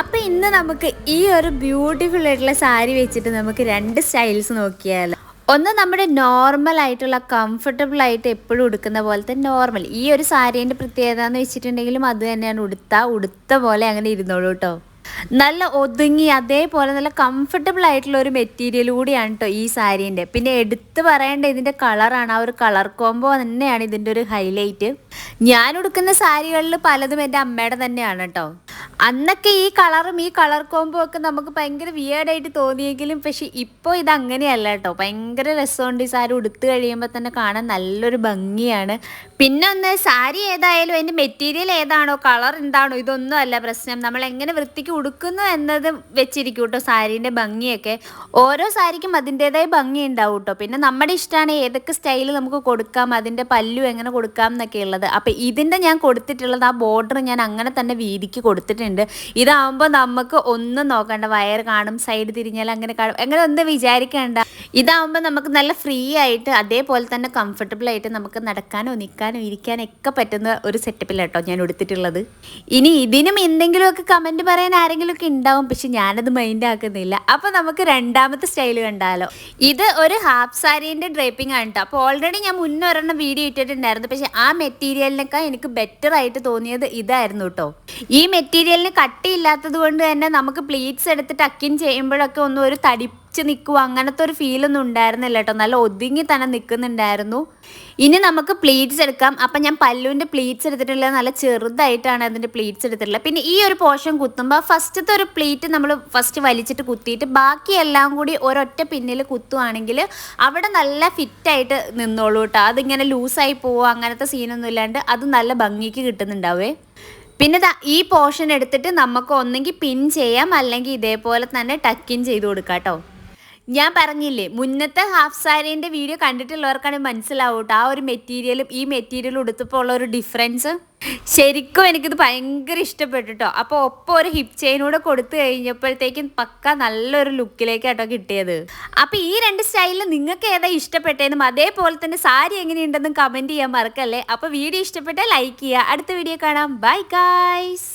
അപ്പോൾ ഇന്ന് നമുക്ക് ഈ ഒരു ബ്യൂട്ടിഫുൾ ആയിട്ടുള്ള സാരി വെച്ചിട്ട് നമുക്ക് രണ്ട് സ്റ്റൈൽസ് നോക്കിയാലോ. ഒന്ന് നമ്മുടെ നോർമൽ ആയിട്ടുള്ള കംഫർട്ടബിൾ ആയിട്ട് എപ്പോഴും ഉടുക്കുന്ന പോലത്തെ നോർമൽ. ഈ ഒരു സാരീൻ്റെ പ്രത്യേകത എന്ന് വെച്ചിട്ടുണ്ടെങ്കിലും അത് തന്നെയാണ്, ഉടുത്ത പോലെ അങ്ങനെ ഇരുന്നോളൂ കേട്ടോ. നല്ല ഒതുങ്ങി അതേപോലെ നല്ല കംഫർട്ടബിൾ ആയിട്ടുള്ള ഒരു മെറ്റീരിയൽ കൂടിയാണ് കേട്ടോ ഈ സാരീൻ്റെ. പിന്നെ എടുത്ത് പറയേണ്ട ഇതിൻ്റെ കളറാണ്. ആ ഒരു കളർ കോംബോ തന്നെയാണ് ഇതിൻ്റെ ഒരു ഹൈലൈറ്റ്. ഞാൻ ഉടുക്കുന്ന സാരികളിൽ പലതും എൻ്റെ അമ്മയുടെ തന്നെയാണ് കേട്ടോ. അന്നൊക്കെ ഈ കളറും ഈ കളർ കോംബോ ഒക്കെ നമുക്ക് ഭയങ്കര വിയേർഡായിട്ട് തോന്നിയെങ്കിലും പക്ഷെ ഇപ്പോൾ ഇത് അങ്ങനെയല്ല കേട്ടോ. ഭയങ്കര രസമുണ്ട്. ഈ സാരി ഉടുത്ത് കഴിയുമ്പോൾ തന്നെ കാണാൻ നല്ലൊരു ഭംഗിയാണ്. പിന്നെ ഒന്ന് സാരി ഏതായാലും അതിൻ്റെ മെറ്റീരിയൽ ഏതാണോ കളർ എന്താണോ ഇതൊന്നും അല്ല പ്രശ്നം. നമ്മൾ എങ്ങനെ വൃത്തിക്ക് ഉടുക്കുന്നു എന്നത് വെച്ചിരിക്കും കേട്ടോ സാരീൻ്റെ ഭംഗിയൊക്കെ. ഓരോ സാരിക്കും അതിൻ്റെതായ ഭംഗി ഉണ്ടാവും കേട്ടോ. പിന്നെ നമ്മുടെ ഇഷ്ടമാണ് ഏതൊക്കെ സ്റ്റൈൽ നമുക്ക് കൊടുക്കാം, അതിൻ്റെ പല്ലു എങ്ങനെ കൊടുക്കാം എന്നൊക്കെ ഉള്ളത്. അപ്പം ഇതിൻ്റെ ഞാൻ കൊടുത്തിട്ടുള്ളത് ആ ബോർഡർ ഞാൻ അങ്ങനെ തന്നെ വീതിക്ക് കൊടുത്തിട്ടുണ്ട്. ഇതാവുമ്പോൾ നമുക്ക് ഒന്നും നോക്കണ്ട, വയർ കാണും, സൈഡ് തിരിഞ്ഞാൽ അങ്ങനെ കാണും, അങ്ങനെ ഒന്നും വിചാരിക്കേണ്ട. ഇതാവുമ്പോൾ നമുക്ക് നല്ല ഫ്രീ ആയിട്ട് അതേപോലെ തന്നെ കംഫർട്ടബിൾ ആയിട്ട് നമുക്ക് നടക്കാനോ നിൽക്കാനോ ഇരിക്കാനൊക്കെ പറ്റുന്ന ഒരു സെറ്റപ്പിലാട്ടോ ഞാൻ എടുത്തിട്ടുള്ളത്. ഇനി ഇതിനും എന്തെങ്കിലുമൊക്കെ കമൻറ്റ് പറയാൻ ആരെങ്കിലുമൊക്കെ ഉണ്ടാവും, പക്ഷെ ഞാനത് മൈൻഡ് ആക്കുന്നില്ല. അപ്പോൾ നമുക്ക് രണ്ടാമത്തെ സ്റ്റൈൽ കണ്ടാലോ. ഇത് ഒരു ഹാഫ് സാരീൻ്റെ ഡ്രേപ്പിംഗ് ആണ് കേട്ടോ. അപ്പോൾ ഓൾറെഡി ഞാൻ മുന്നേ ഒരെണ്ണം വീഡിയോ ഇട്ടിട്ടുണ്ടായിരുന്നു, പക്ഷെ ആ മെറ്റീരിയലിനൊക്കെ എനിക്ക് ബെറ്റർ ആയിട്ട് തോന്നിയത് ഇതായിരുന്നു കേട്ടോ. ഈ മെറ്റീരിയലിന് കട്ടിയില്ലാത്തത് കൊണ്ട് തന്നെ നമുക്ക് പ്ലീറ്റ്സ് എടുത്ത് ടക്കിൻ ചെയ്യുമ്പോഴൊക്കെ ഒന്നും ഒരു തടിച്ച് നിൽക്കുക അങ്ങനത്തെ ഒരു ഫീലൊന്നും ഉണ്ടായിരുന്നില്ല കേട്ടോ. നല്ല ഒതുങ്ങി തന്നെ നിൽക്കുന്നുണ്ടായിരുന്നു. ഇനി നമുക്ക് പ്ലീറ്റ്സ് എടുക്കാം. അപ്പം ഞാൻ പല്ലുവിൻ്റെ പ്ലീറ്റ്സ് എടുത്തിട്ടുള്ളത് നല്ല ചെറുതായിട്ടാണ് അതിൻ്റെ പ്ലീറ്റ്സ് എടുത്തിട്ടുള്ളത്. പിന്നെ ഈ ഒരു പോർഷൻ കുത്തുമ്പോൾ ഫസ്റ്റത്തെ ഒരു പ്ലീറ്റ് നമ്മൾ ഫസ്റ്റ് വലിച്ചിട്ട് കുത്തിയിട്ട് ബാക്കിയെല്ലാം കൂടി ഒരൊറ്റ പിന്നിൽ കുത്തുവാണെങ്കിൽ അവിടെ നല്ല ഫിറ്റായിട്ട് നിന്നോളൂ കേട്ടോ. അതിങ്ങനെ ലൂസായി പോവുക അങ്ങനത്തെ സീനൊന്നും ഇല്ലാണ്ട് അത് നല്ല ഭംഗിക്ക് കിട്ടുന്നുണ്ടാവേ. പിന്നെ ഈ പോർഷൻ എടുത്തിട്ട് നമുക്ക് ഒന്നെങ്കിൽ പിൻ ചെയ്യാം, അല്ലെങ്കിൽ ഇതേപോലെ തന്നെ ടക്കിൻ ചെയ്ത് കൊടുക്കാം കേട്ടോ. ഞാൻ പറഞ്ഞില്ലേ മുന്നത്തെ ഹാഫ് സാരീൻ്റെ വീഡിയോ കണ്ടിട്ടുള്ളവർക്കാണ് മനസ്സിലാവും കേട്ടോ ആ ഒരു മെറ്റീരിയലും ഈ മെറ്റീരിയലും ഉടുത്തപ്പോൾ ഉള്ള ഒരു ഡിഫറൻസ്. ശരിക്കും എനിക്കിത് ഭയങ്കര ഇഷ്ടപ്പെട്ടു കേട്ടോ. അപ്പോൾ ഒപ്പം ഒരു ഹിപ്പ് ചെയിനൂടെ കൊടുത്തു കഴിഞ്ഞപ്പോഴത്തേക്കും പക്ക നല്ലൊരു ലുക്കിലേക്ക് കേട്ടോ കിട്ടിയത്. അപ്പോൾ ഈ രണ്ട് സ്റ്റൈലിൽ നിങ്ങൾക്ക് ഏതാ ഇഷ്ടപ്പെട്ടതെന്നും അതേപോലെ തന്നെ സാരി എങ്ങനെയുണ്ടെന്നും കമൻറ്റ് ചെയ്യാൻ മറക്കല്ലേ. അപ്പോൾ വീഡിയോ ഇഷ്ടപ്പെട്ടാൽ ലൈക്ക് ചെയ്യുക. അടുത്ത വീഡിയോ കാണാം. Bye guys.